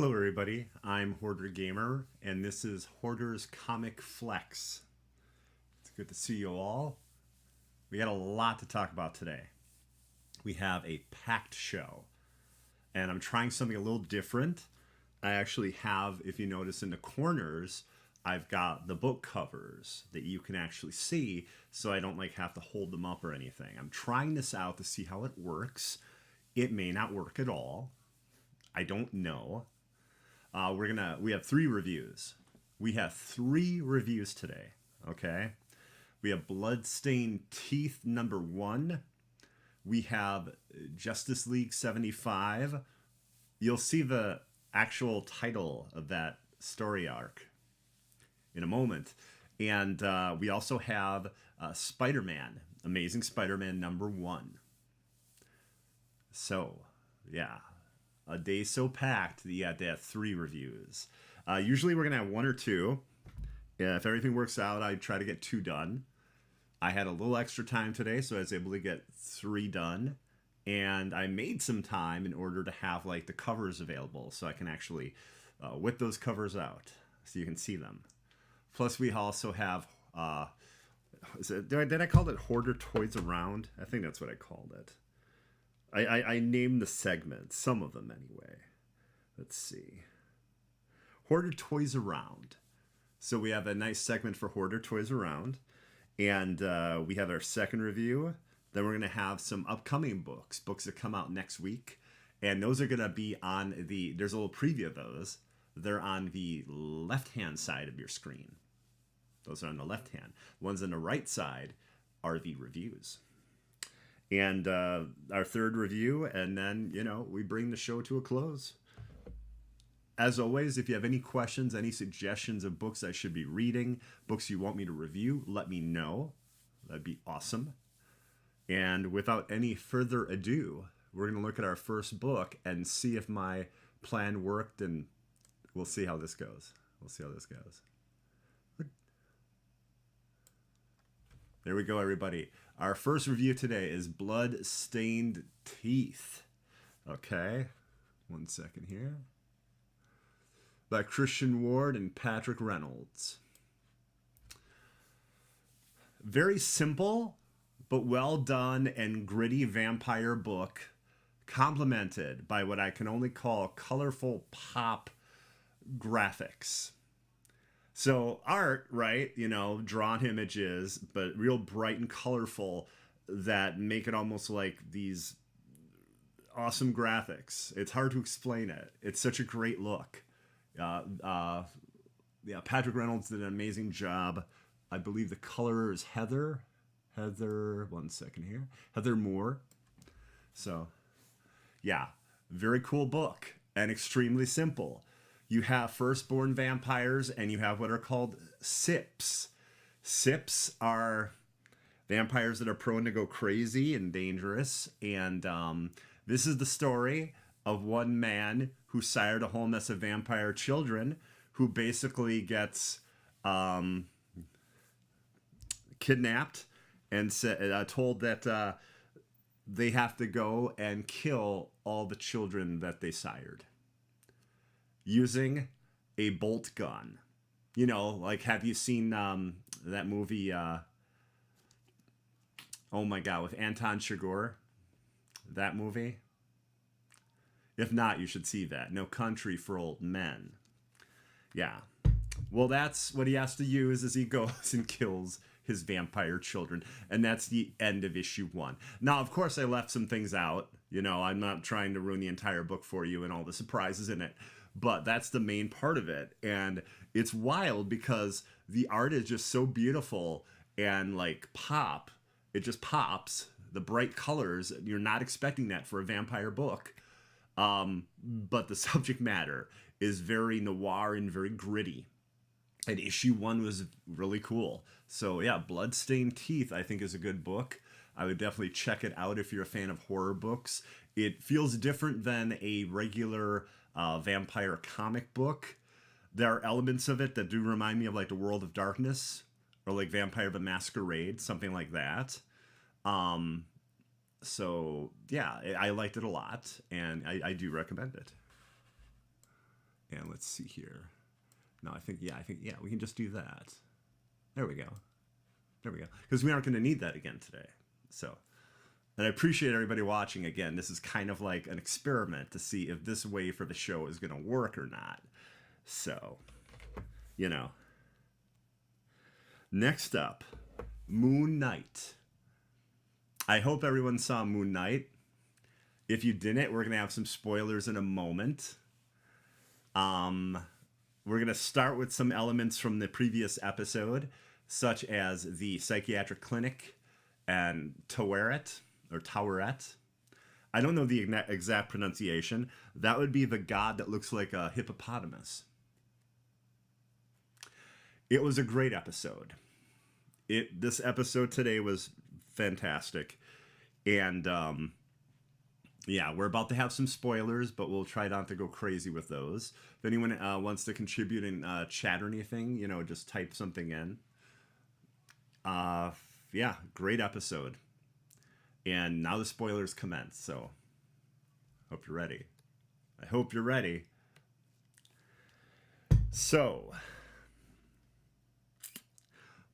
Hello, everybody. I'm Hoarder Gamer, and this is Hoarder's Comic Flex. It's good to see you all. We got a lot to talk about today. We have a packed show, and I'm trying something a little different. I actually have, if you notice in the corners, I've got the book covers that you can actually see, so I don't have to hold them up or anything. I'm trying this out to see how it works. It may not work at all. I don't know. We have three reviews. We have three reviews today. Okay. We have Bloodstained Teeth #1. We have Justice League 75. You'll see the actual title of that story arc in a moment. And we also have Spider-Man, Amazing Spider-Man #1. So, yeah. A day so packed that you had to have three reviews. Usually we're going to have one or two. If everything works out, I try to get two done. I had a little extra time today, so I was able to get three done. And I made some time in order to have the covers available so I can actually whip those covers out so you can see them. Plus we also have, did I call it Hoarder Toys Around? I think that's what I called it. I named the segments, some of them anyway. Let's see. Hoarder Toys Around. So we have a nice segment for Hoarder Toys Around. And we have our second review. Then we're going to have some upcoming books that come out next week. And those are going to be on there's a little preview of those. They're on the left-hand side of your screen. Those are on the left hand. The ones on the right side are the reviews. And our third review, and then, we bring the show to a close. As always, if you have any questions, any suggestions of books I should be reading, books you want me to review, let me know. That'd be awesome. And without any further ado, we're going to look at our first book and see if my plan worked, and we'll see how this goes. There we go, everybody. Our first review today is Bloodstained Teeth. Okay, one second here. By Christian Ward and Patrick Reynolds. Very simple, but well done and gritty vampire book, complemented by what I can only call colorful pop graphics. So art, right, drawn images, but real bright and colorful that make it almost like these awesome graphics. It's hard to explain it. It's such a great look. Patrick Reynolds did an amazing job. I believe the color is Heather, one second here. Heather Moore. So, yeah, very cool book and extremely simple. You have firstborn vampires, and you have what are called sips. Sips are vampires that are prone to go crazy and dangerous. And this is the story of one man who sired a whole mess of vampire children, who basically gets kidnapped and told that they have to go and kill all the children that they sired, using a bolt gun. Have you seen that movie, oh my God, with Anton Chigurh? That movie? If not, you should see that. No Country for Old Men. Yeah. Well, that's what he has to use as he goes and kills his vampire children. And that's the end of issue 1. Now, of course, I left some things out. I'm not trying to ruin the entire book for you and all the surprises in it. But that's the main part of it. And it's wild because the art is just so beautiful and pop. It just pops. The bright colors, you're not expecting that for a vampire book. But the subject matter is very noir and very gritty. And issue 1 was really cool. So yeah, Bloodstained Teeth, I think, is a good book. I would definitely check it out if you're a fan of horror books. It feels different than a regular vampire comic book. There are elements of it that do remind me of the World of Darkness or Vampire the Masquerade, something like that. So yeah, I liked it a lot, and I do recommend it. And let's see here. No, I think, yeah, we can just do that. There we go. There we go. Because we aren't going to need that again today. So, and I appreciate everybody watching again. This is kind of like an experiment to see if this way for the show is going to work or not. So, you know. Next up, Moonknight. I hope everyone saw Moonknight. If you didn't, we're going to have some spoilers in a moment. We're going to start with some elements from the previous episode, such as the psychiatric clinic and Towerette. I don't know the exact pronunciation. That would be the god that looks like a hippopotamus. It was a great episode. This episode today was fantastic. And yeah, we're about to have some spoilers, but we'll try not to go crazy with those. If anyone wants to contribute and chat or anything, you know, just type something in. Yeah, great episode. And now the spoilers commence, so hope you're ready. I hope you're ready. So,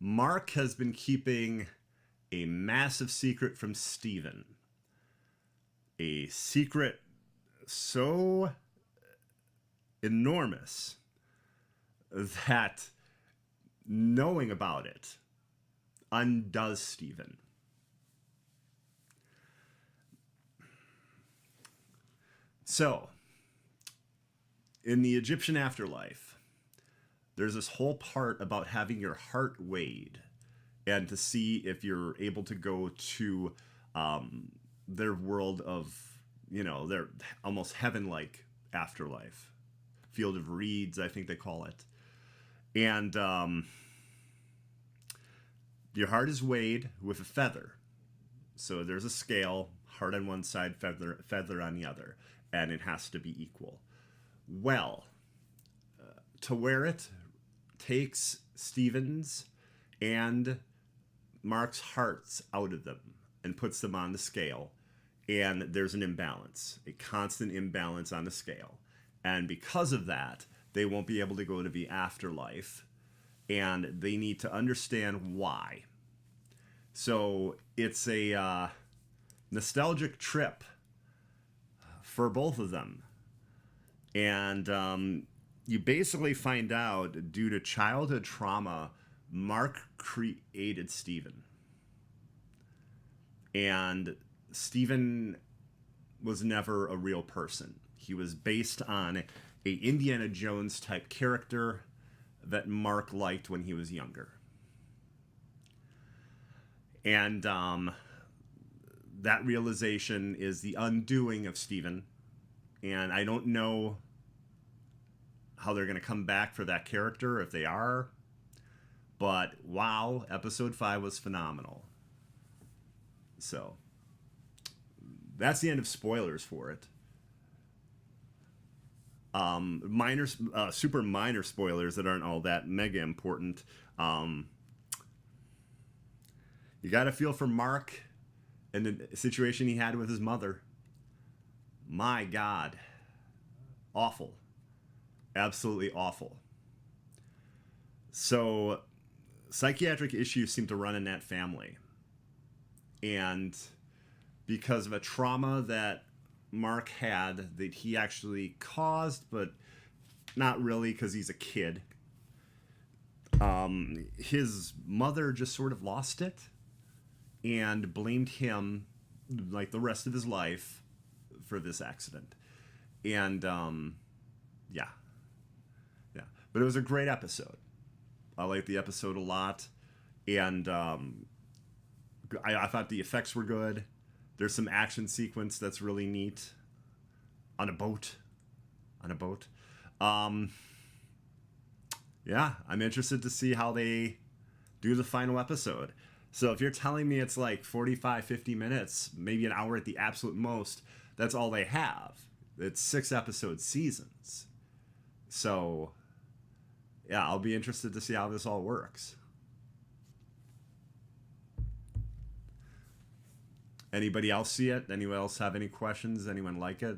Mark has been keeping a massive secret from Steven. A secret so enormous that knowing about it undoes Steven. So, in the Egyptian afterlife, there's this whole part about having your heart weighed and to see if you're able to go to their world of, you know, their almost heaven-like afterlife. Field of Reeds, I think they call it. And your heart is weighed with a feather. So there's a scale, heart on one side, feather on the other. And it has to be equal. Well, Towerette takes Steven's and Mark's hearts out of them and puts them on the scale. And there's an imbalance, a constant imbalance on the scale. And because of that, they won't be able to go to the afterlife. And they need to understand why. So it's a nostalgic trip for both of them. And you basically find out, due to childhood trauma, Mark created Steven. And Steven was never a real person. He was based on a Indiana Jones type character that Mark liked when he was younger. And that realization is the undoing of Steven. And I don't know how they're going to come back for that character, if they are. But wow, episode 5 was phenomenal. So that's the end of spoilers for it. Super minor spoilers that aren't all that mega important. You got to feel for Mark and the situation he had with his mother. My God. Awful. Absolutely awful. So, psychiatric issues seem to run in that family. And because of a trauma that Mark had that he actually caused, but not really because he's a kid, his mother just sort of lost it and blamed him, like the rest of his life, for this accident. And yeah. But it was a great episode. I liked the episode a lot. And I thought the effects were good. There's some action sequence that's really neat. On a boat. Yeah, I'm interested to see how they do the final episode. So if you're telling me it's like 45, 50 minutes, maybe an hour at the absolute most, that's all they have. It's 6 episode seasons. So yeah, I'll be interested to see how this all works. Anybody else see it? Anyone else have any questions? Anyone like it?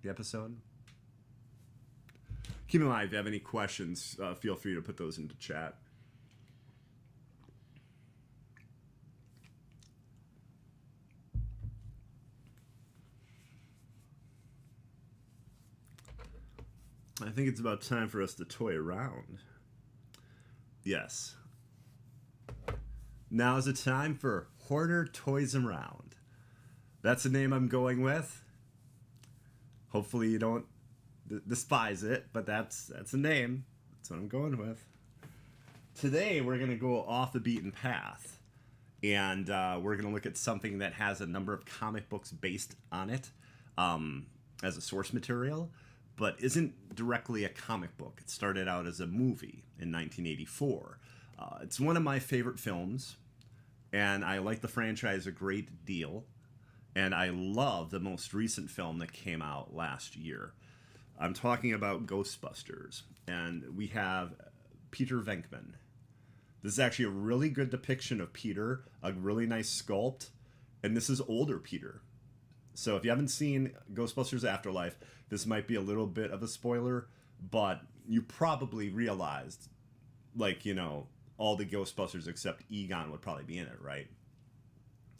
The episode? Keep in mind, if you have any questions, feel free to put those into chat. I think it's about time for us to toy around. Yes. Now is the time for Hoarder Toys Around. That's the name I'm going with. Hopefully you don't despise it, but that's the name. That's what I'm going with. Today we're going to go off the beaten path. And we're going to look at something that has a number of comic books based on it as a source material, but isn't directly a comic book. It started out as a movie in 1984. It's one of my favorite films, and I like the franchise a great deal, and I love the most recent film that came out last year. I'm talking about Ghostbusters, and we have Peter Venkman. This is actually a really good depiction of Peter, a really nice sculpt, and this is older Peter. So if you haven't seen Ghostbusters Afterlife, this might be a little bit of a spoiler, but you probably realized, like, you know, all the Ghostbusters except Egon would probably be in it, right?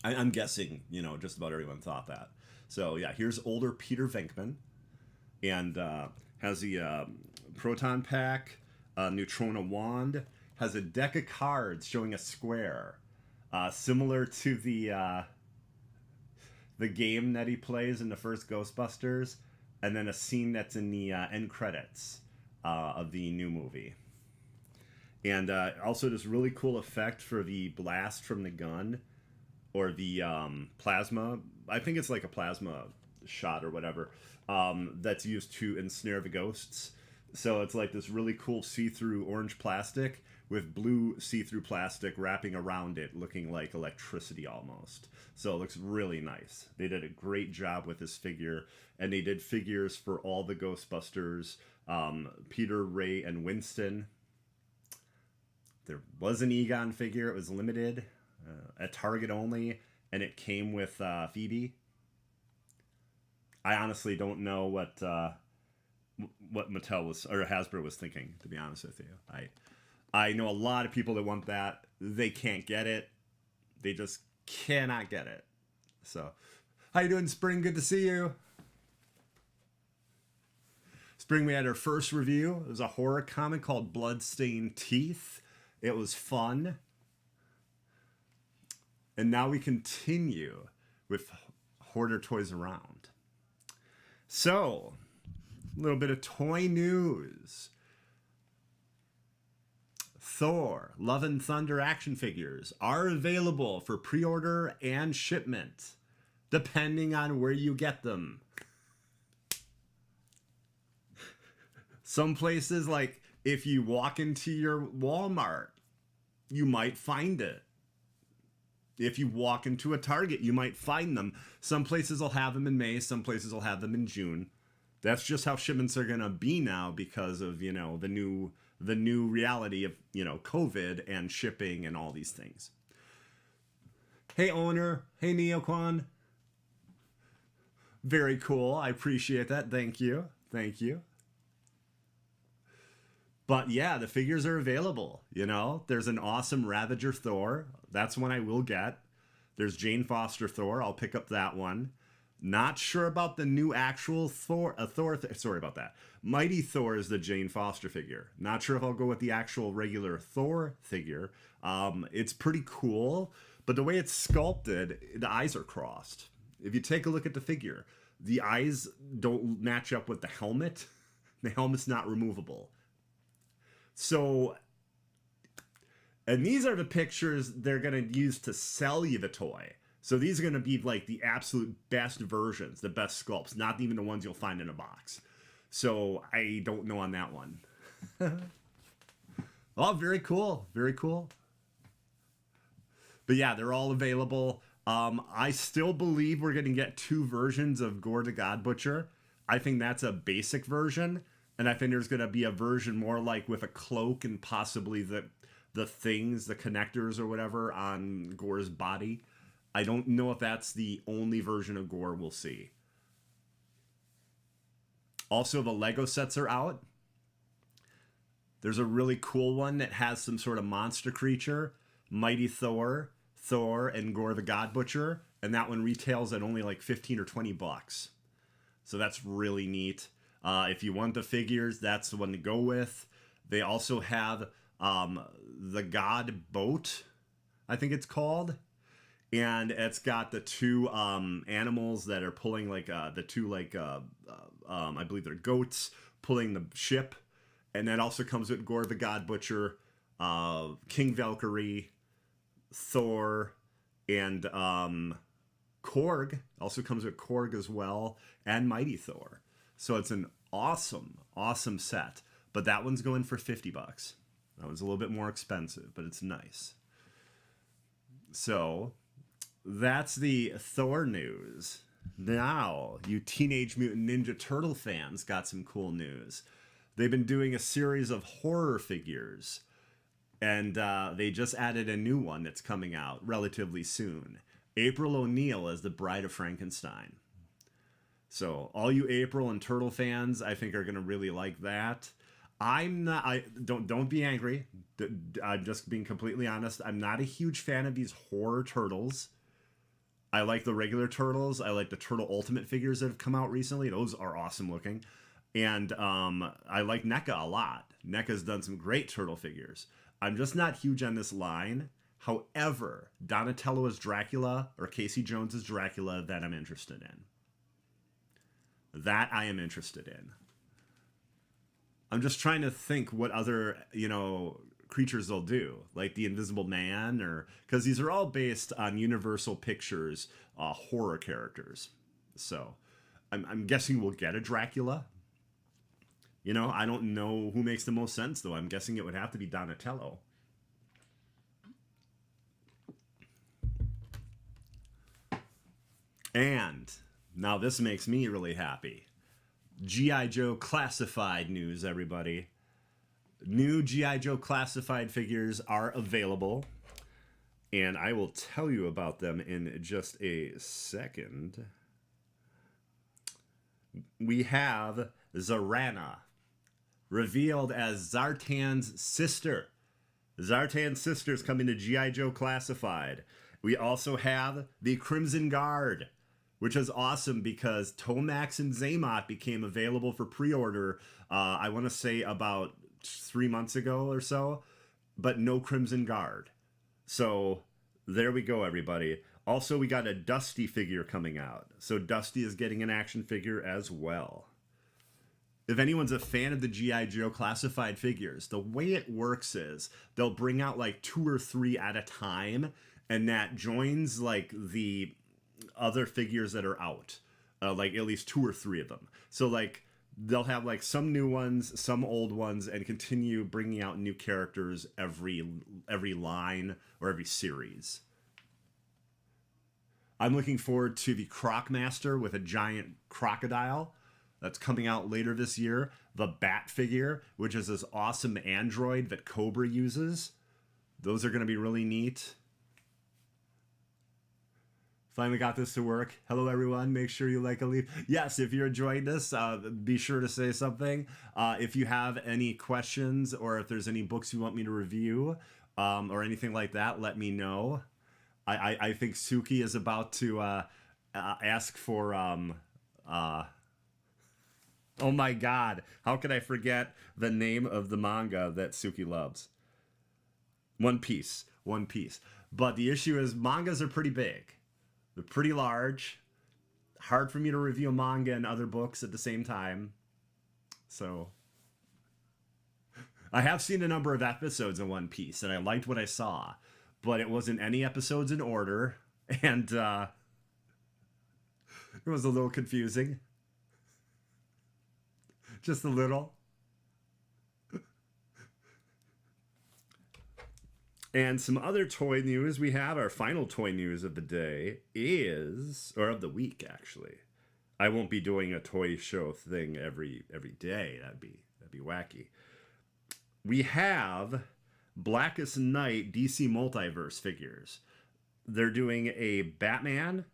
I'm guessing, you know, just about everyone thought that. So yeah, here's older Peter Venkman, and has the proton pack, neutrona wand, has a deck of cards showing a square, similar to the game that he plays in the first Ghostbusters, and then a scene that's in the end credits of the new movie. And also this really cool effect for the blast from the gun, or the plasma. I think it's like a plasma shot or whatever, that's used to ensnare the ghosts. So it's like this really cool see-through orange plastic with blue see-through plastic wrapping around it, looking like electricity almost. So it looks really nice. They did a great job with this figure, and they did figures for all the Ghostbusters, Peter, Ray, and Winston. There was an Egon figure. It was limited, at Target only, and it came with Phoebe. I honestly don't know what Mattel was, or Hasbro was thinking, to be honest with you. I know a lot of people that want that. They can't get it. They just cannot get it. So, how you doing, Spring? Good to see you. Spring, we had our first review. It was a horror comic called Bloodstained Teeth. It was fun. And now we continue with Hoarder Toys Around. So, a little bit of toy news. Thor, Love and Thunder action figures are available for pre-order and shipment, depending on where you get them. Some places, like if you walk into your Walmart, you might find it. If you walk into a Target, you might find them. Some places will have them in May, some places will have them in June. That's just how shipments are going to be now because of, you know, the new reality of, you know, COVID and shipping and all these things. Hey, owner. Hey, Neoquan. Very cool. I appreciate that. Thank you. Thank you. But yeah, the figures are available, you know. There's an awesome Ravager Thor. That's one I will get. There's Jane Foster Thor. I'll pick up that one. Not sure about the new actual Thor. Sorry about that. Mighty Thor is the Jane Foster figure. Not sure if I'll go with the actual regular Thor figure. It's pretty cool, but the way it's sculpted, the eyes are crossed. If you take a look at the figure, the eyes don't match up with the helmet. The helmet's not removable. So, and these are the pictures they're going to use to sell you the toy. So these are going to be like the absolute best versions, the best sculpts, not even the ones you'll find in a box. So I don't know on that one. Oh, very cool. Very cool. But yeah, they're all available. I still believe we're going to get 2 versions of Gore the God Butcher. I think that's a basic version. And I think there's going to be a version more like with a cloak and possibly the things, the connectors or whatever on Gore's body. I don't know if that's the only version of Gore we'll see. Also, the Lego sets are out. There's a really cool one that has some sort of monster creature, Mighty Thor, and Gore the God Butcher, and that one retails at only like 15 or 20 bucks. So that's really neat. If you want the figures, that's the one to go with. They also have the God Boat, I think it's called. And it's got the two animals that are pulling like the two like I believe they're goats pulling the ship, and that also comes with Gore the God Butcher, King Valkyrie, Thor, and Korg. Also comes with Korg as well, and Mighty Thor. So it's an awesome set. But that one's going for 50 bucks. That one's a little bit more expensive, but it's nice. So that's the Thor news. Now, you Teenage Mutant Ninja Turtle fans got some cool news. They've been doing a series of horror figures, and they just added a new one that's coming out relatively soon. April O'Neil as the Bride of Frankenstein. So all you April and Turtle fans, I think, are going to really like that. I'm not. Don't be angry. I'm just being completely honest. I'm not a huge fan of these horror turtles. I like the regular turtles. I like the Turtle Ultimate figures that have come out recently. Those are awesome looking. And I like NECA a lot. NECA's done some great turtle figures. I'm just not huge on this line. However, Donatello as Dracula or Casey Jones as Dracula, that I'm interested in. That I am interested in. I'm just trying to think what other, creatures they'll do, like the Invisible Man, or because these are all based on Universal Pictures horror characters. So I'm guessing we'll get a Dracula. I don't know who makes the most sense, though. I'm guessing it would have to be Donatello. And now this makes me really happy. G.I. Joe Classified news, everybody. New G.I. Joe Classified figures are available, and I will tell you about them in just a second. We have Zarana, revealed as Zartan's sister. Zartan's sister is coming to G.I. Joe Classified. We also have the Crimson Guard, which is awesome because Tomax and Zaymot became available for pre-order, I want to say about 3 months ago or so, but no Crimson Guard. So there we go, everybody. Also, we got a Dusty figure coming out. So Dusty is getting an action figure as well. If anyone's a fan of the G.I. Joe Classified figures, the way it works is they'll bring out like 2 or 3 at a time, and that joins like the other figures that are out, like at least 2 or 3 of them. So like they'll have like some new ones, some old ones, and continue bringing out new characters every line or every series. I'm looking forward to the Crocmaster with a giant crocodile that's coming out later this year. The Bat figure, which is this awesome android that Cobra uses. Those are going to be really neat. Finally got this to work. Hello, everyone. Make sure you like and leave. Yes, if you're enjoying this, be sure to say something. If you have any questions or if there's any books you want me to review or anything like that, let me know. I think Suki is about to ask for... oh my god. How could I forget the name of the manga that Suki loves? One Piece. One Piece. But the issue is mangas are pretty big. They're pretty large. Hard for me to review manga and other books at the same time. So I have seen a number of episodes in One Piece, and I liked what I saw. But it wasn't any episodes in order, and it was a little confusing. Just a little. And some other toy news we have. Our final toy news of the day is, or of the week actually. I won't be doing a toy show thing every day. That'd be wacky. We have Blackest Night DC Multiverse figures. They're doing a Batman.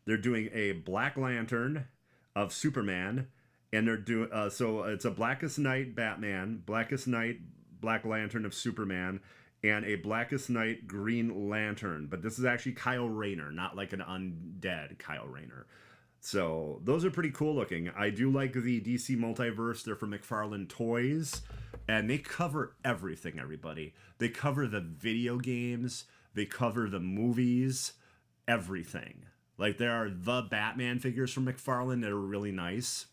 They're doing a Black Lantern of Superman, and they're doing so it's a Blackest Night Batman, Blackest Night Black Lantern of Superman, and a Blackest Night Green Lantern. But this is actually Kyle Rayner, not like an undead Kyle Rayner. So those are pretty cool looking. I do like the DC Multiverse. They're from McFarlane Toys, and they cover everything, everybody. They cover the video games, they cover the movies, everything. Like, there are the Batman figures from McFarlane that are really nice.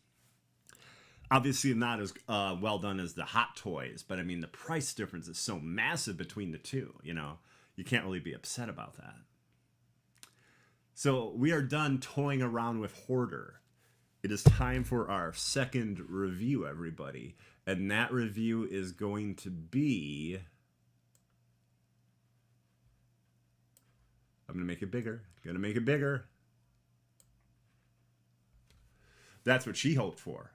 Obviously not as well done as the Hot Toys, but I mean, the price difference is so massive between the two, you know. You can't really be upset about that. So we are done toying around with Hoarder. It is time for our second review, everybody. And that review is going to be... I'm going to make it bigger. Going to make it bigger. That's what she hoped for.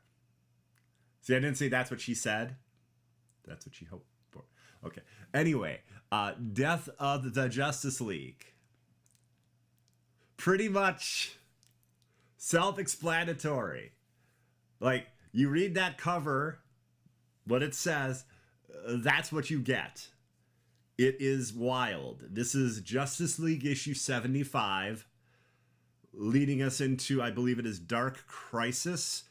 See, I didn't say that's what she said. That's what she hoped for. Okay. Anyway, Death of the Justice League. Pretty much self-explanatory. Like, you read that cover, what it says, that's what you get. It is wild. This is Justice League issue 75, leading us into, I believe it is Dark Crisis.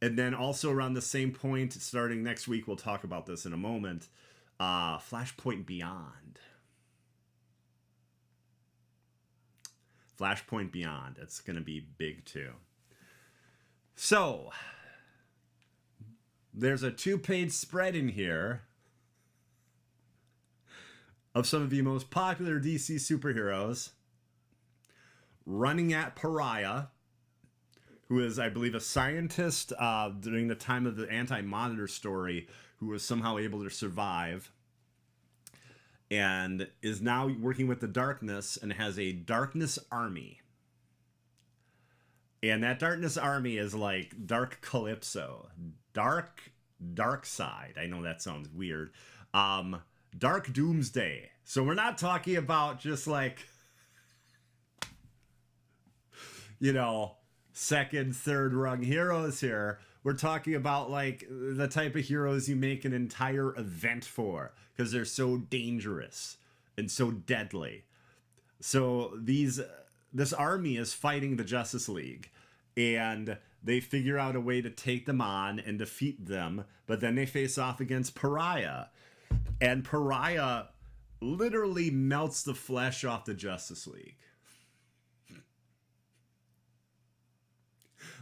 And then also around the same point, starting next week, we'll talk about this in a moment, Flashpoint Beyond. Flashpoint Beyond. It's going to be big too. So, there's a 2-page spread in here of some of the most popular DC superheroes running at Pariah, who is, I believe, a scientist during the time of the Anti-Monitor story, who was somehow able to survive, and is now working with the Darkness and has a Darkness Army. And that Darkness Army is like Dark Calypso. Dark Side. I know that sounds weird. Dark Doomsday. So we're not talking about just like, you know, second, third rung heroes here. We're talking about like the type of heroes you make an entire event for, because they're so dangerous and so deadly. So this army is fighting the Justice League, and they figure out a way to take them on and defeat them, but then they face off against Pariah, and Pariah literally melts the flesh off the Justice League.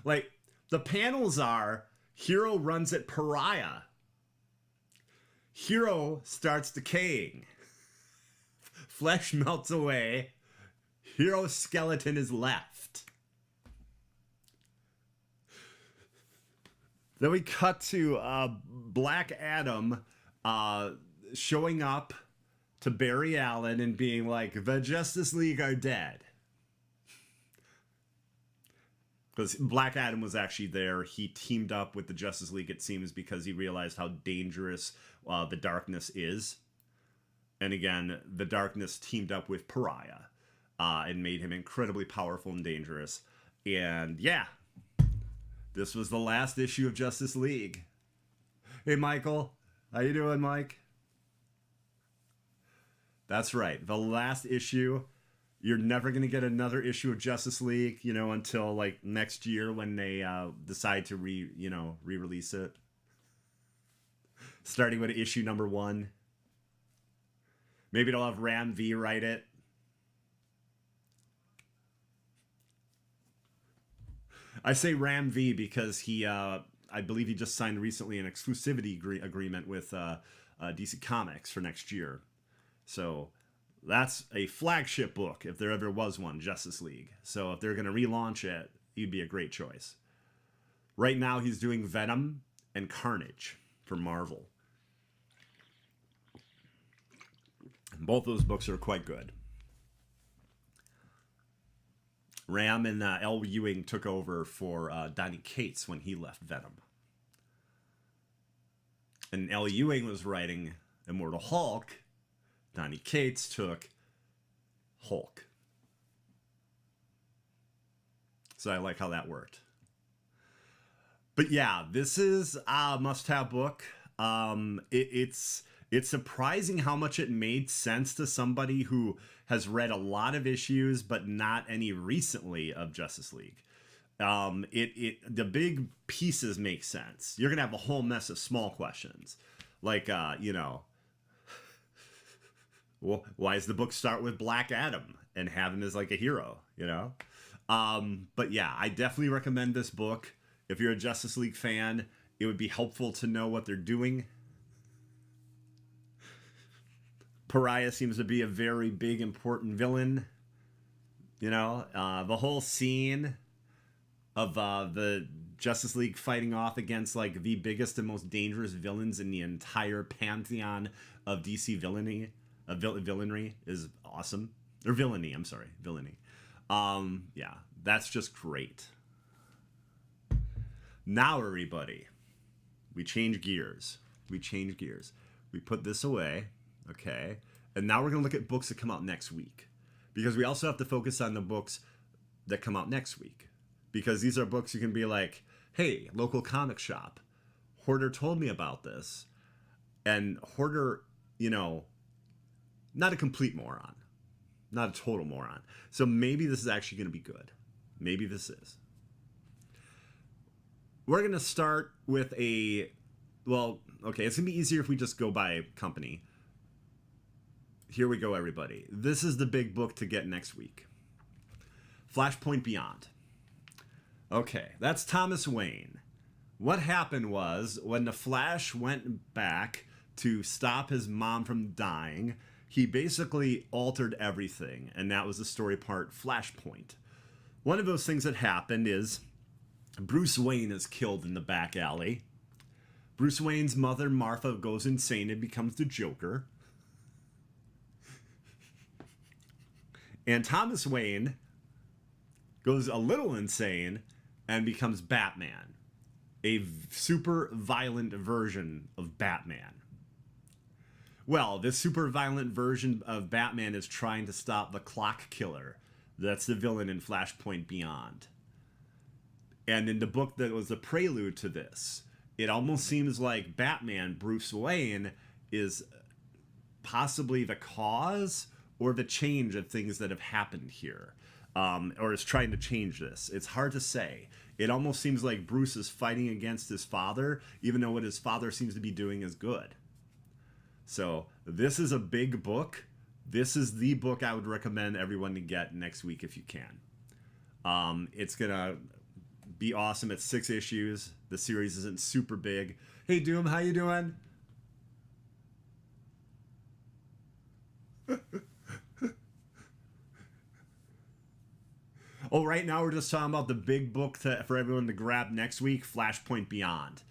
Like, the panels are, Hero runs at Pariah. Hero starts decaying. Flesh melts away. Hero's skeleton is left. Then we cut to Black Adam showing up to Barry Allen and being like, the Justice League are dead. Because Black Adam was actually there. He teamed up with the Justice League, it seems, because he realized how dangerous the Darkness is. And again, the Darkness teamed up with Pariah and made him incredibly powerful and dangerous. And yeah, this was the last issue of Justice League. Hey, Michael. How you doing, Mike? That's right. The last issue. You're never going to get another issue of Justice League, you know, until like next year when they decide to re-release it. Starting with issue number 1. Maybe they'll have Ram V write it. I say Ram V because he, I believe he just signed recently an exclusivity agreement with DC Comics for next year. So that's a flagship book, if there ever was one, Justice League. So if they're going to relaunch it, he'd be a great choice. Right now, he's doing Venom and Carnage for Marvel. Both those books are quite good. Ram and L. Ewing took over for Donny Cates when he left Venom. And L. Ewing was writing Immortal Hulk. Donny Cates took Hulk. So I like how that worked. But yeah, this is a must-have book. It's It's surprising how much it made sense to somebody who has read a lot of issues, but not any recently of Justice League. The big pieces make sense. You're gonna have a whole mess of small questions, like why does the book start with Black Adam and have him as like a hero? But yeah, I definitely recommend this book. If you're a Justice League fan, it would be helpful to know what they're doing. Pariah seems to be a very big, important villain. The whole scene of the Justice League fighting off against like the biggest and most dangerous villains in the entire pantheon of DC villainy, villainry is awesome. Or villainy, I'm sorry, villainy. Yeah, that's just great. Now, everybody, we change gears. We put this away, okay? And now we're going to look at books that come out next week. Because we also have to focus on the books that come out next week. Because these are books you can be like, hey, local comic shop, Hoarder told me about this. And Hoarder, not a complete moron. Not a total moron. So maybe this is actually going to be good. Maybe this is. We're going to start with it's going to be easier if we just go by company. Here we go, everybody. This is the big book to get next week. Flashpoint Beyond. Okay, that's Thomas Wayne. What happened was, when the Flash went back to stop his mom from dying, he basically altered everything, and that was the story part, Flashpoint. One of those things that happened is Bruce Wayne is killed in the back alley. Bruce Wayne's mother, Martha, goes insane and becomes the Joker. And Thomas Wayne goes a little insane and becomes Batman, a super violent version of Batman. Well, this super violent version of Batman is trying to stop the Clock Killer. That's the villain in Flashpoint Beyond. And in the book that was the prelude to this, it almost seems like Batman, Bruce Wayne, is possibly the cause or the change of things that have happened here. Or is trying to change this. It's hard to say. It almost seems like Bruce is fighting against his father, even though what his father seems to be doing is good. So this is a big book. This is the book I would recommend everyone to get next week if you can. It's going to be awesome. It's 6 issues. The series isn't super big. Hey, Doom, how you doing? Oh, right now we're just talking about the big book for everyone to grab next week, Flashpoint Beyond.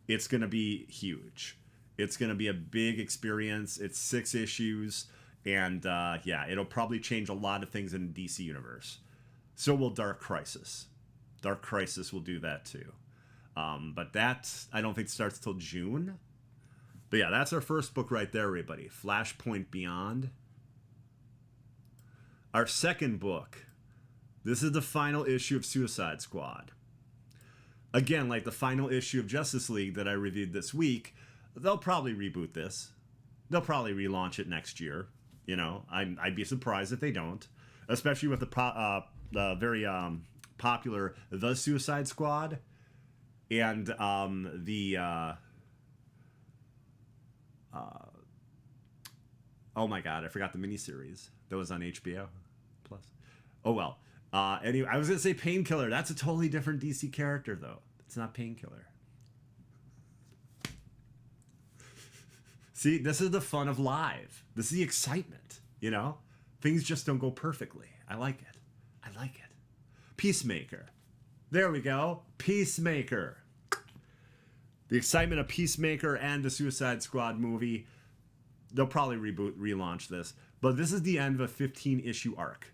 It's going to be huge. It's going to be a big experience. It's 6 issues. And yeah, it'll probably change a lot of things in the DC universe. So will Dark Crisis. Dark Crisis will do that too. But that, I don't think, starts till June. But yeah, that's our first book right there, everybody. Flashpoint Beyond. Our second book. This is the final issue of Suicide Squad. Again, like the final issue of Justice League that I reviewed this week, they'll probably reboot this. They'll probably relaunch it next year. I'd be surprised if they don't. Especially with the very popular The Suicide Squad and oh my god, I forgot the miniseries that was on HBO Plus. Oh well. Anyway, I was gonna say Painkiller. That's a totally different DC character, though. It's not Painkiller. See, this is the fun of live. This is the excitement. Things just don't go perfectly. I like it. Peacemaker. There we go. Peacemaker. The excitement of Peacemaker and the Suicide Squad movie. They'll probably relaunch this, but this is the end of a 15-issue arc.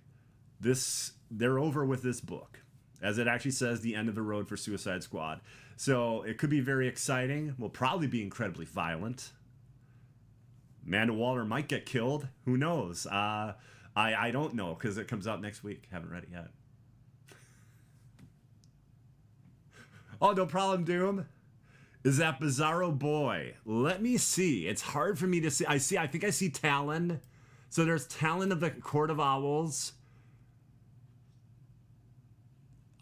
They're over with this book, as it actually says the end of the road for Suicide Squad. So it could be very exciting. Will probably be incredibly violent. Amanda Waller might get killed. Who knows? I don't know, because it comes out next week. Haven't read it yet. Oh, no problem, Doom. Is that Bizarro Boy? Let me see. It's hard for me to see. I think I see Talon. So there's Talon of the Court of Owls.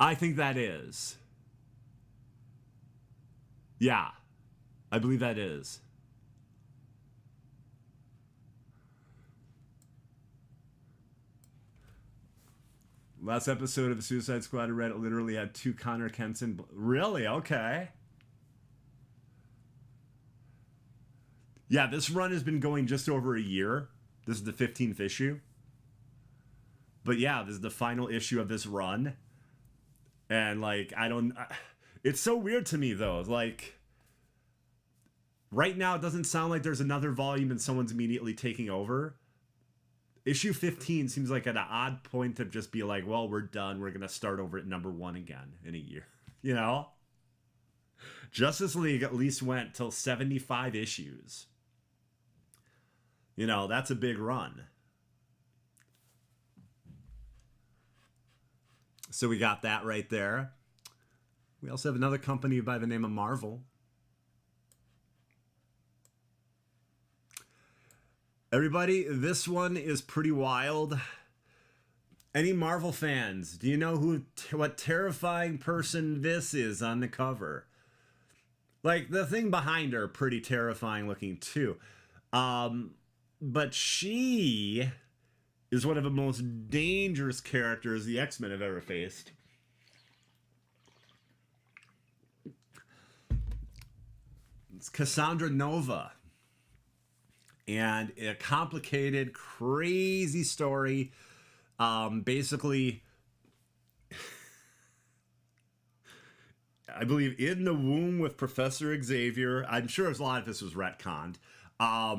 I think that is. Yeah. I believe that is. Last episode of the Suicide Squad I read, it literally had 2 Connor Kenson. Really? Okay. Yeah, this run has been going just over a year. This is the 15th issue. But yeah, this is the final issue of this run. And like, it's so weird to me though. Like, right now it doesn't sound like there's another volume and someone's immediately taking over. Issue 15 seems like an odd point to just be like, well, we're done. We're going to start over at number 1 again in a year. You know? Justice League at least went till 75 issues. You know, that's a big run. So we got that right there. We also have another company by the name of Marvel. Everybody, this one is pretty wild. Any Marvel fans, do you know what terrifying person this is on the cover? Like, the thing behind her, pretty terrifying looking too. But she is one of the most dangerous characters the X-Men have ever faced. It's Cassandra Nova. And a complicated, crazy story. Basically, I believe in the womb with Professor Xavier. I'm sure a lot of this was retconned. I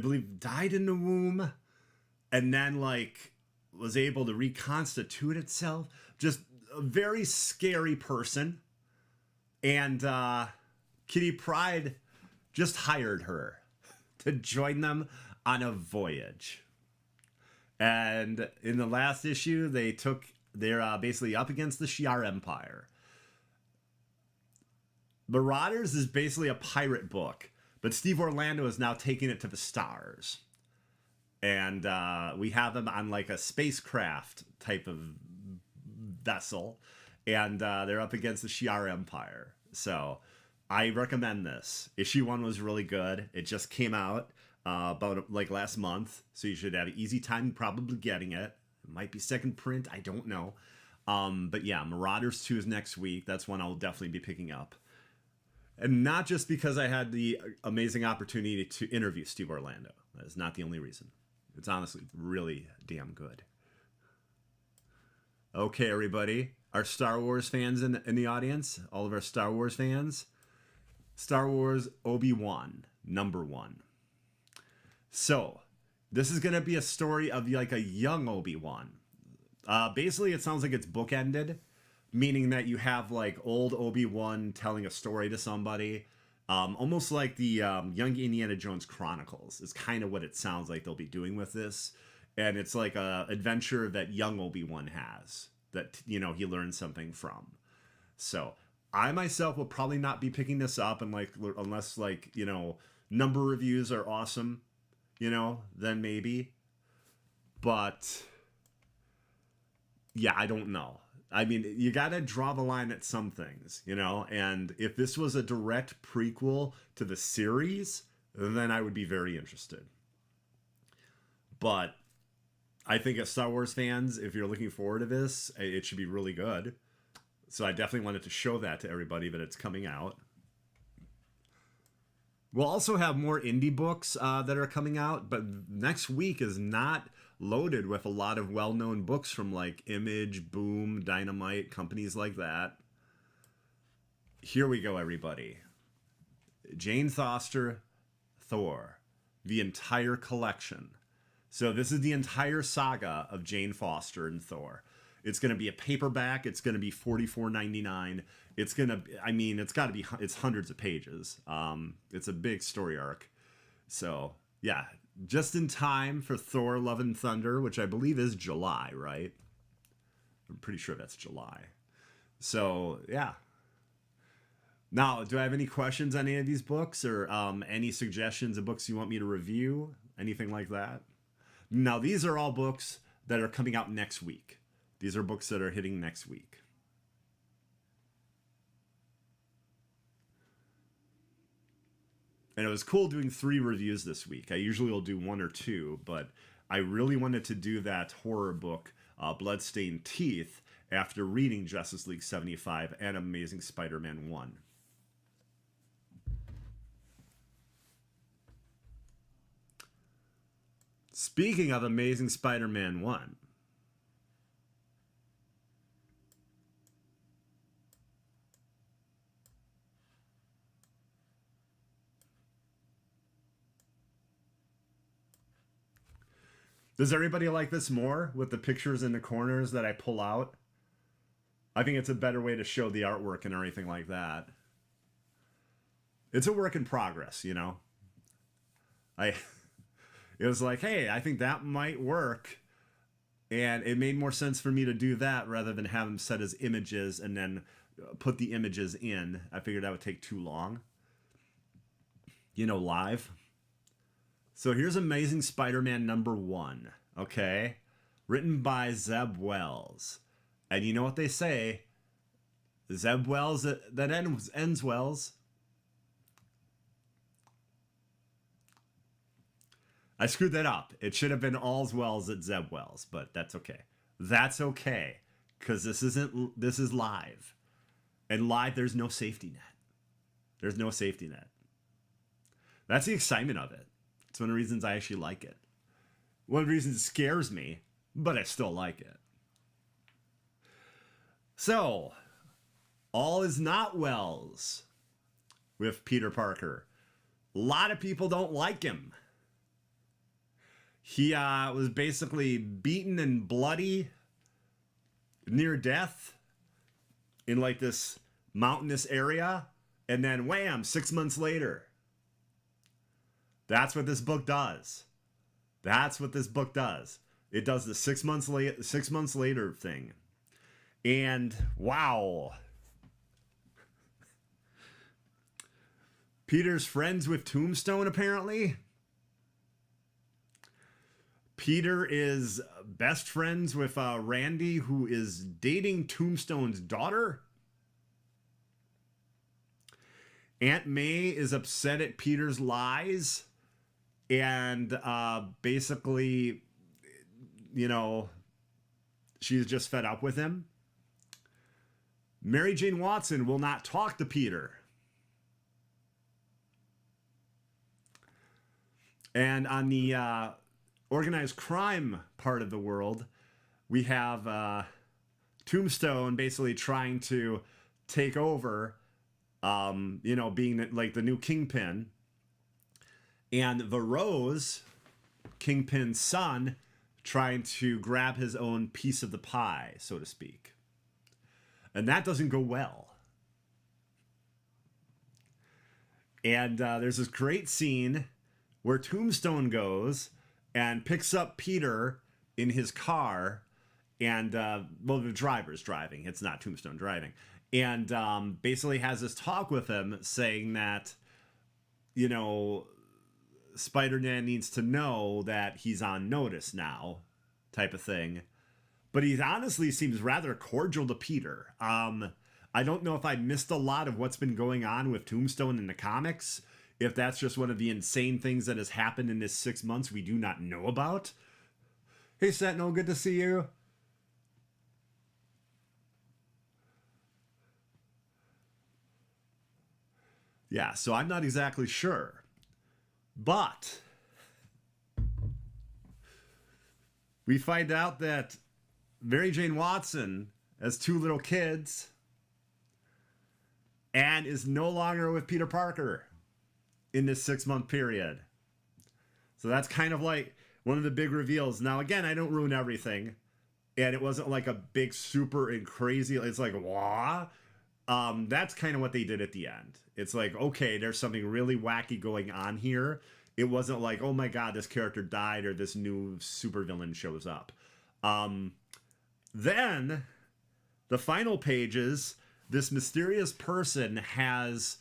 believe died in the womb and then like was able to reconstitute itself. Just a very scary person. And Kitty Pryde just hired her to join them on a voyage. And in the last issue, they're basically up against the Shi'ar Empire. Marauders is basically a pirate book, but Steve Orlando is now taking it to the stars. And we have them on like a spacecraft type of vessel. And they're up against the Shi'ar Empire. So I recommend this. Issue 1 was really good. It just came out about like last month. So you should have an easy time probably getting it. It might be second print. I don't know. But yeah, Marauders 2 is next week. That's one I'll definitely be picking up. And not just because I had the amazing opportunity to interview Steve Orlando. That is not the only reason. It's honestly really damn good. Okay, everybody. Our Star Wars fans in the audience, all of our Star Wars fans. Star Wars Obi-Wan, number 1. So, this is going to be a story of like a young Obi-Wan. Basically, it sounds like it's bookended, meaning that you have like old Obi-Wan telling a story to somebody, almost like the Young Indiana Jones Chronicles. Is kind of what it sounds like they'll be doing with this, and it's like a adventure that young Obi-Wan has that he learns something from. So I myself will probably not be picking this up, and unless number reviews are awesome, then maybe. But yeah, I don't know. I mean, you got to draw the line at some things, and if this was a direct prequel to the series, then I would be very interested. But I think as Star Wars fans, if you're looking forward to this, it should be really good. So I definitely wanted to show that to everybody that it's coming out. We'll also have more indie books that are coming out, but next week is not loaded with a lot of well-known books from like Image, Boom, Dynamite, companies like that. Here we go, everybody. Jane Foster, Thor, the entire collection. So this is the entire saga of Jane Foster and Thor. It's going to be a paperback. It's going to be $44.99. It's it's hundreds of pages. It's a big story arc. So yeah, just in time for Thor: Love and Thunder, which I believe is July, right? I'm pretty sure that's July. So yeah, Now, do I have any questions on any of these books or any suggestions of books you want me to review? Anything like that? Now, these are all books that are coming out next week. These are books that are hitting next week. And it was cool doing 3 reviews this week. I usually will do 1 or 2, but I really wanted to do that horror book, Bloodstained Teeth, after reading Justice League 75 and Amazing Spider-Man 1. Speaking of Amazing Spider-Man 1, does everybody like this more with the pictures in the corners that I pull out? I think it's a better way to show the artwork and everything like that. It's a work in progress, you know? It was like, hey, I think that might work. And it made more sense for me to do that rather than have them set as images and then put the images in. I figured that would take too long. You know, live. So here's Amazing Spider-Man #1, okay? Written by Zeb Wells. And you know what they say? Zeb Wells that ends Wells. I screwed that up. It should have been All's Wells at Zeb Wells, but that's okay. That's okay, because this is live. And live, there's no safety net. There's no safety net. That's the excitement of it. It's one of the reasons I actually like it. One of the reasons it scares me, but I still like it. So, all is not Wells with Peter Parker. A lot of people don't like him. He was basically beaten and bloody, near death, in like this mountainous area, and then wham, 6 months later. That's what this book does. That's what this book does. It does the 6 months later thing. And wow. Peter's friends with Tombstone, apparently. Peter is best friends with Randy, who is dating Tombstone's daughter. Aunt May is upset at Peter's lies. And basically, you know, she's just fed up with him. Mary Jane Watson will not talk to Peter. And on the organized crime part of the world, we have Tombstone basically trying to take over, you know, being like the new kingpin. And the Rose, Kingpin's son, trying to grab his own piece of the pie, so to speak. And that doesn't go well. And there's this great scene where Tombstone goes and picks up Peter in his car. And, well, the driver's driving. It's not Tombstone driving. And basically has this talk with him saying that, you know, Spider-Man needs to know that he's on notice now, type of thing. But he honestly seems rather cordial to Peter. I don't know if I missed a lot of what's been going on with Tombstone in the comics. If that's just one of the insane things that has happened in this 6 months we do not know about. Hey, Sentinel, good to see you. Yeah, so I'm not exactly sure. But we find out that Mary Jane Watson has 2 little kids and is no longer with Peter Parker in this 6-month period. So that's kind of like one of the big reveals. Now, again, I don't ruin everything. And it wasn't like a big super and crazy. It's like, wah. That's kind of what they did at the end. It's like, okay, there's something really wacky going on here. It wasn't like, oh my god, this character died or this new supervillain shows up. Then the final pages this mysterious person has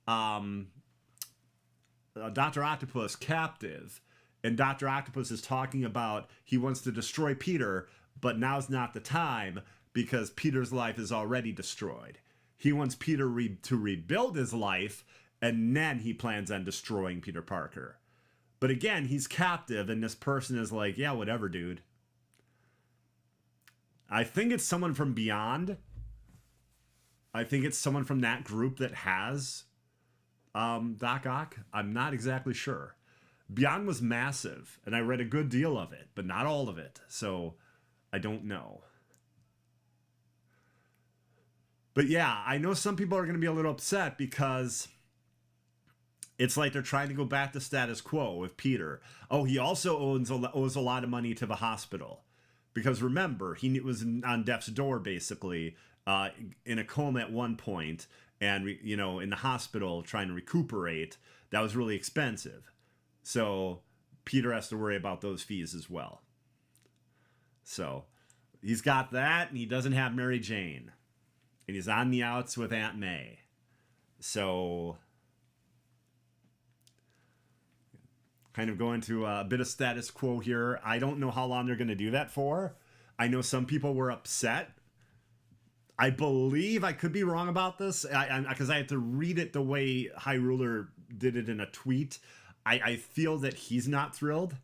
Dr. Octopus captive, and Dr. Octopus is talking about he wants to destroy Peter, but now's not the time because Peter's life is already destroyed. He wants Peter to rebuild his life, and then he plans on destroying Peter Parker. But again, he's captive, and this person is like, yeah, whatever, dude. I think it's someone from Beyond. I think it's someone from that group that has Doc Ock. I'm not exactly sure. Beyond was massive, and I read a good deal of it, but not all of it, so I don't know. But yeah, I know some people are going to be a little upset because it's like they're trying to go back to status quo with Peter. Oh, he also owes a lot of money to the hospital. Because remember, he was on death's door, basically, in a coma at one point, and, you know, in the hospital trying to recuperate. That was really expensive. So Peter has to worry about those fees as well. So he's got that, and he doesn't have Mary Jane. And he's on the outs with Aunt May. So kind of going to a bit of status quo here. I don't know how long they're going to do that for. I know some people were upset. I believe, I could be wrong about this, because I had to read it the way High Ruler did it in a tweet. I feel that he's not thrilled.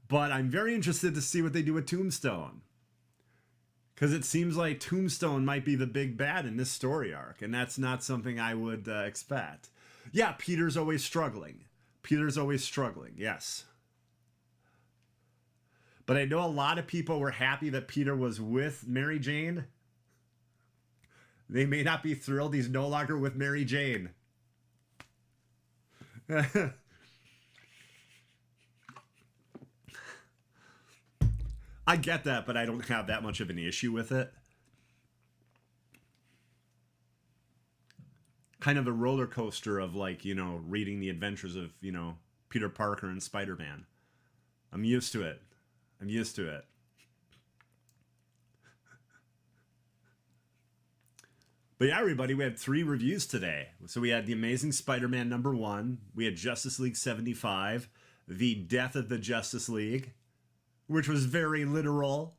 But I'm very interested to see what they do with Tombstone. Because it seems like Tombstone might be the big bad in this story arc, and that's not something I would expect. Yeah, Peter's always struggling. Peter's always struggling, yes. But I know a lot of people were happy that Peter was with Mary Jane. They may not be thrilled he's no longer with Mary Jane. I get that, but I don't have that much of an issue with it. Kind of a roller coaster of, like, you know, reading the adventures of, you know, Peter Parker and Spider-Man. I'm used to it. I'm used to it. But yeah, everybody, we had 3 reviews today. So we had The Amazing Spider-Man #1. We had Justice League 75. The Death of the Justice League, which was very literal.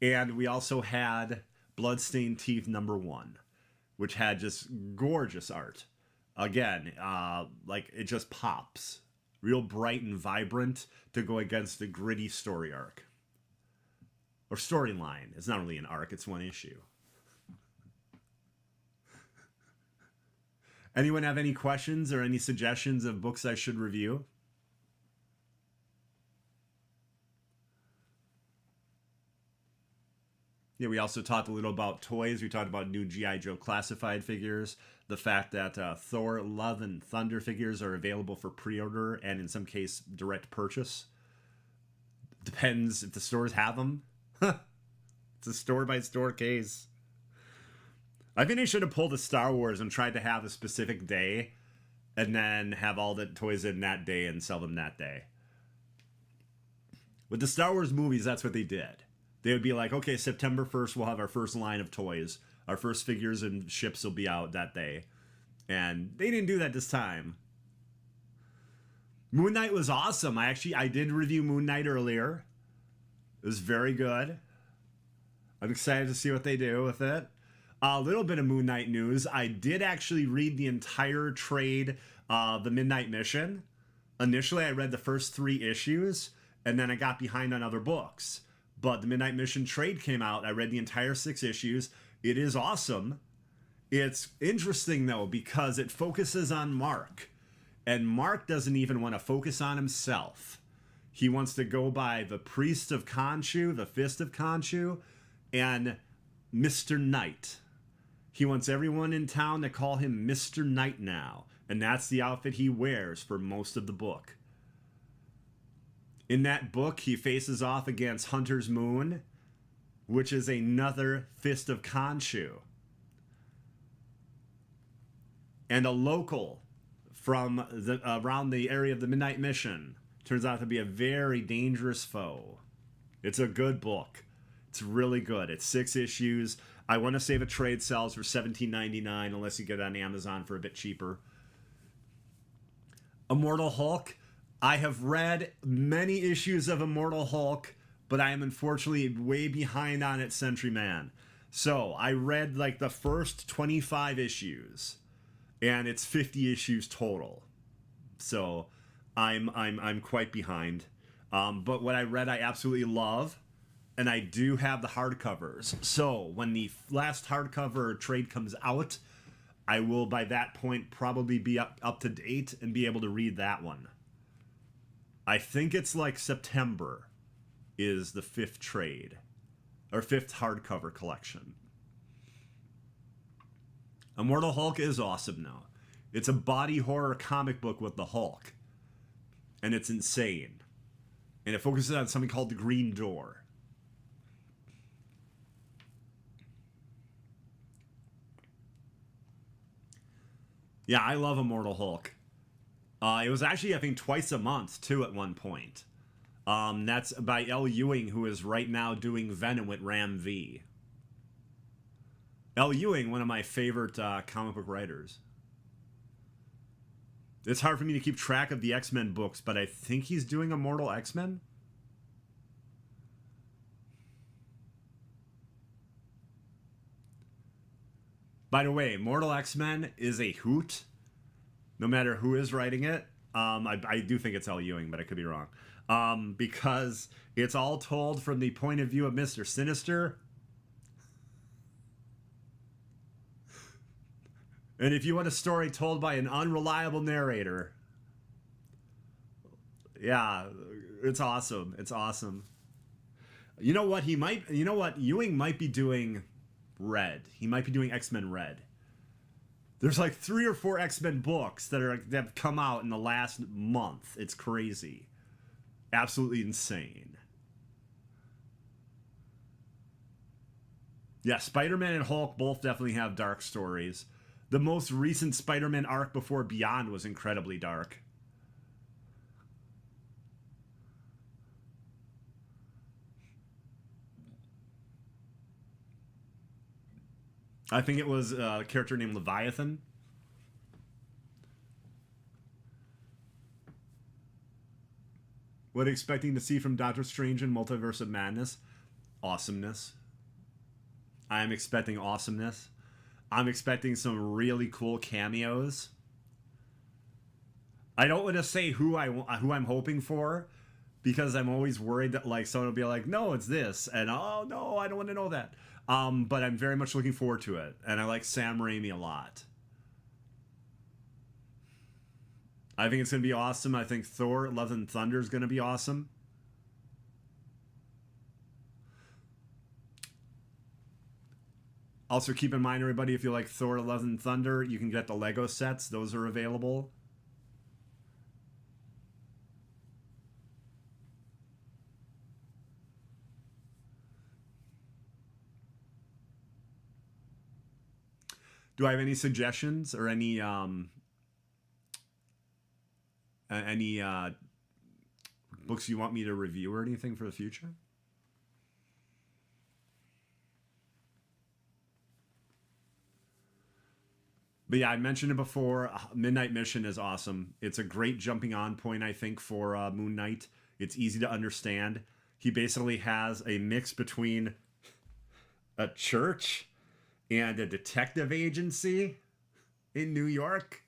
And we also had Bloodstained Teeth #1, which had just gorgeous art. Again, like, it just pops. Real bright and vibrant to go against the gritty story arc. Or storyline. It's not really an arc, it's one issue. Anyone have any questions or any suggestions of books I should review? Yeah, we also talked a little about toys. We talked about new G.I. Joe classified figures. The fact that Thor, Love, and Thunder figures are available for pre-order and in some case direct purchase. Depends if the stores have them. It's a store-by-store case. I think they should have pulled the Star Wars and tried to have a specific day and then have all the toys in that day and sell them that day. With the Star Wars movies, that's what they did. They would be like, okay, September 1st, we'll have our first line of toys. Our first figures and ships will be out that day. And they didn't do that this time. Moonknight was awesome. I did review Moonknight earlier. It was very good. I'm excited to see what they do with it. A little bit of Moonknight news. I did actually read the entire trade of The Midnight Mission. Initially, I read the first 3 issues, and then I got behind on other books. But the Midnight Mission trade came out. I read the entire 6 issues. It is awesome. It's interesting, though, because it focuses on Mark. And Mark doesn't even want to focus on himself. He wants to go by the Priest of Khonshu, the Fist of Khonshu, and Mr. Knight. He wants everyone in town to call him Mr. Knight now. And that's the outfit he wears for most of the book. In that book, he faces off against Hunter's Moon, which is another Fist of Khonshu. And a local from around the area of the Midnight Mission turns out to be a very dangerous foe. It's a good book. It's really good. It's 6 issues. I want to say the trade sells for $17.99 unless you get it on Amazon for a bit cheaper. Immortal Hulk. I have read many issues of Immortal Hulk, but I am unfortunately way behind on it, Century Man. So I read like the first 25 issues, and it's 50 issues total. So I'm quite behind. But what I read, I absolutely love, and I do have the hardcovers. So when the last hardcover trade comes out, I will by that point probably be up to date and be able to read that one. I think it's like September is the 5th trade, or 5th hardcover collection. Immortal Hulk is awesome now. It's a body horror comic book with the Hulk, and it's insane. And it focuses on something called the Green Door. Yeah, I love Immortal Hulk. It was actually, I think, twice a month, too, at one point. That's by L. Ewing, who is right now doing Venom with Ram V. L. Ewing, one of my favorite comic book writers. It's hard for me to keep track of the X-Men books, but I think he's doing Immortal X-Men. By the way, Immortal X-Men is a hoot, no matter who is writing it. I do think it's L. Ewing, but I could be wrong. Because it's all told from the point of view of Mr. Sinister. And if you want a story told by an unreliable narrator, yeah, it's awesome. It's awesome. You know what? Ewing might be doing Red. He might be doing X-Men Red. There's like 3 or 4 X-Men books that have come out in the last month. It's crazy. Absolutely insane. Yeah, Spider-Man and Hulk both definitely have dark stories. The most recent Spider-Man arc before Beyond was incredibly dark. I think it was a character named Leviathan. What are you expecting to see from Doctor Strange in Multiverse of Madness? Awesomeness. I am expecting awesomeness. I'm expecting some really cool cameos. I don't want to say who I'm hoping for, because I'm always worried that like someone will be like, no, it's this, and oh no, I don't want to know that. But I'm very much looking forward to it, and I like Sam Raimi a lot. I think it's going to be awesome. I think Thor: Love and Thunder is going to be awesome. Also, keep in mind, everybody, if you like Thor: Love and Thunder, you can get the Lego sets. Those are available. Do I have any suggestions or any books you want me to review or anything for the future? But yeah, I mentioned it before. Midnight Mission is awesome. It's a great jumping on point, I think, for Moon Knight. It's easy to understand. He basically has a mix between a church and a detective agency in New York.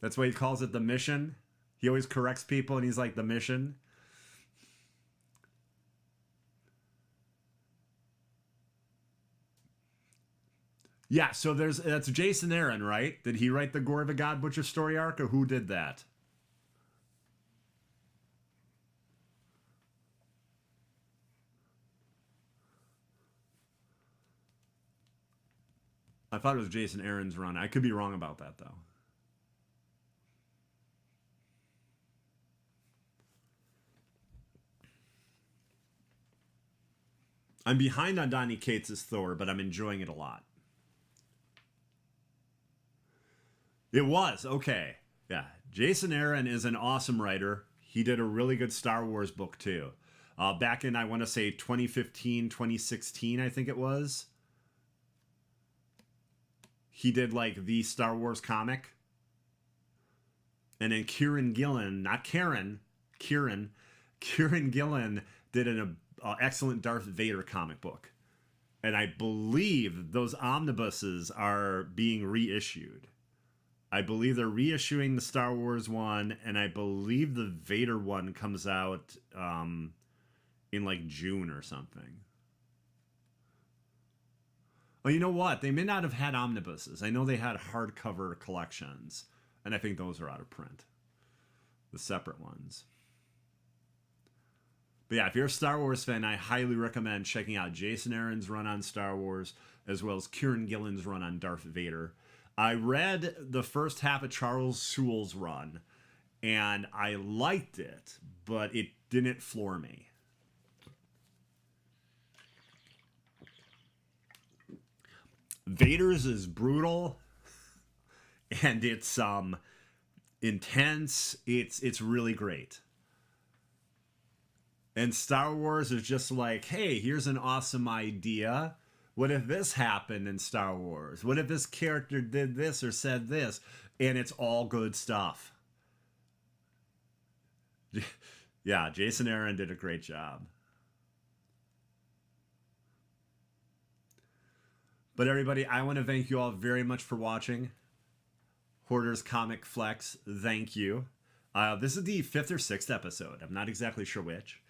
That's why he calls it the Mission. He always corrects people and he's like, the Mission. Yeah, so that's Jason Aaron, right? Did he write the Gore the God Butcher story arc, or who did that? I thought it was Jason Aaron's run. I could be wrong about that, though. I'm behind on Donny Cates' Thor, but I'm enjoying it a lot. It was, okay. Yeah, Jason Aaron is an awesome writer. He did a really good Star Wars book, too. Back in, I want to say 2015, 2016, I think it was. He did like the Star Wars comic. And then Kieran Gillen, not Karen, Kieran Gillen did an excellent Darth Vader comic book. And I believe those omnibuses are being reissued. I believe they're reissuing the Star Wars one, and I believe the Vader one comes out in like June or something. Oh, you know what? They may not have had omnibuses. I know they had hardcover collections, and I think those are out of print. The separate ones. But yeah, if you're a Star Wars fan, I highly recommend checking out Jason Aaron's run on Star Wars, as well as Kieran Gillen's run on Darth Vader. I read the first half of Charles Soule's run, and I liked it, but it didn't floor me. Vader's is brutal, and it's intense. It's really great. And Star Wars is just like, hey, here's an awesome idea. What if this happened in Star Wars? What if this character did this or said this? And it's all good stuff. Yeah, Jason Aaron did a great job. But everybody, I want to thank you all very much for watching. Hoarder's Comic Flex, thank you. This is the 5th or 6th episode. I'm not exactly sure which.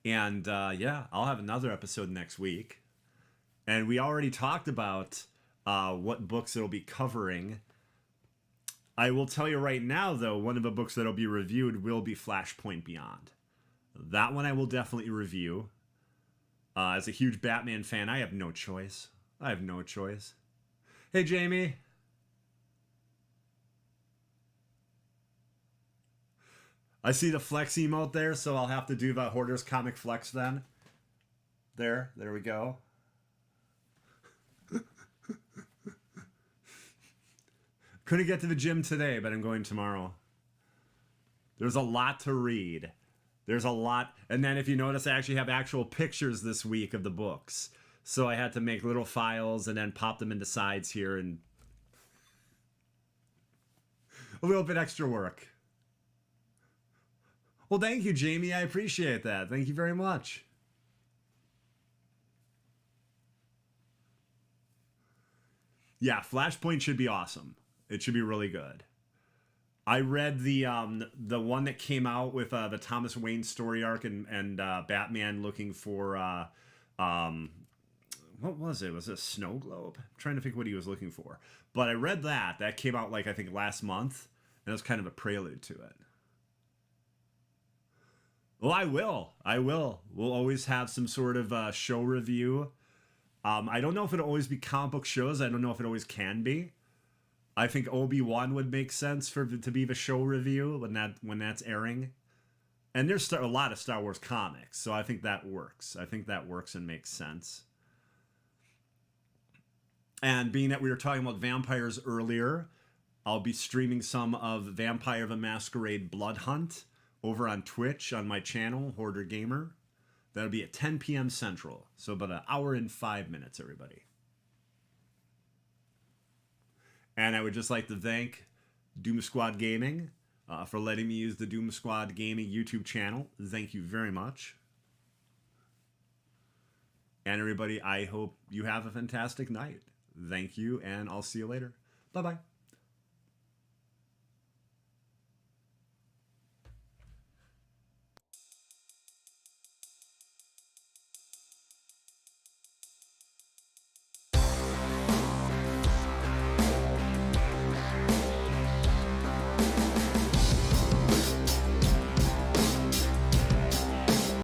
And yeah, I'll have another episode next week. And we already talked about what books it'll be covering. I will tell you right now, though, one of the books that'll be reviewed will be Flashpoint Beyond. That one I will definitely review. As a huge Batman fan, I have no choice. I have no choice. Hey, Jamie. I see the flex emote there, so I'll have to do the Hoarder's Comic Flex then. There we go. Couldn't get to the gym today, but I'm going tomorrow. There's a lot to read. There's a lot. And then if you notice, I actually have actual pictures this week of the books. So I had to make little files and then pop them into sides here, and a little bit extra work. Well, thank you, Jamie. I appreciate that. Thank you very much. Yeah, Flashpoint should be awesome. It should be really good. I read the one that came out with the Thomas Wayne story arc and Batman looking for what was it? Was it a snow globe? I'm trying to think what he was looking for. But I read that. That came out like I think last month, and it was kind of a prelude to it. Well, I will. We'll always have some sort of show review. I don't know if it'll always be comic book shows. I don't know if it always can be. I think Obi-Wan would make sense to be the show review when that's airing. And there's a lot of Star Wars comics, so I think that works. I think that works and makes sense. And being that we were talking about vampires earlier, I'll be streaming some of Vampire the Masquerade Blood Hunt over on Twitch on my channel, Hoarder Gamer. That'll be at 10 p.m. Central. So about an hour and 5 minutes, everybody. And I would just like to thank Doom Squad Gaming for letting me use the Doom Squad Gaming YouTube channel. Thank you very much. And everybody, I hope you have a fantastic night. Thank you, and I'll see you later. Bye-bye.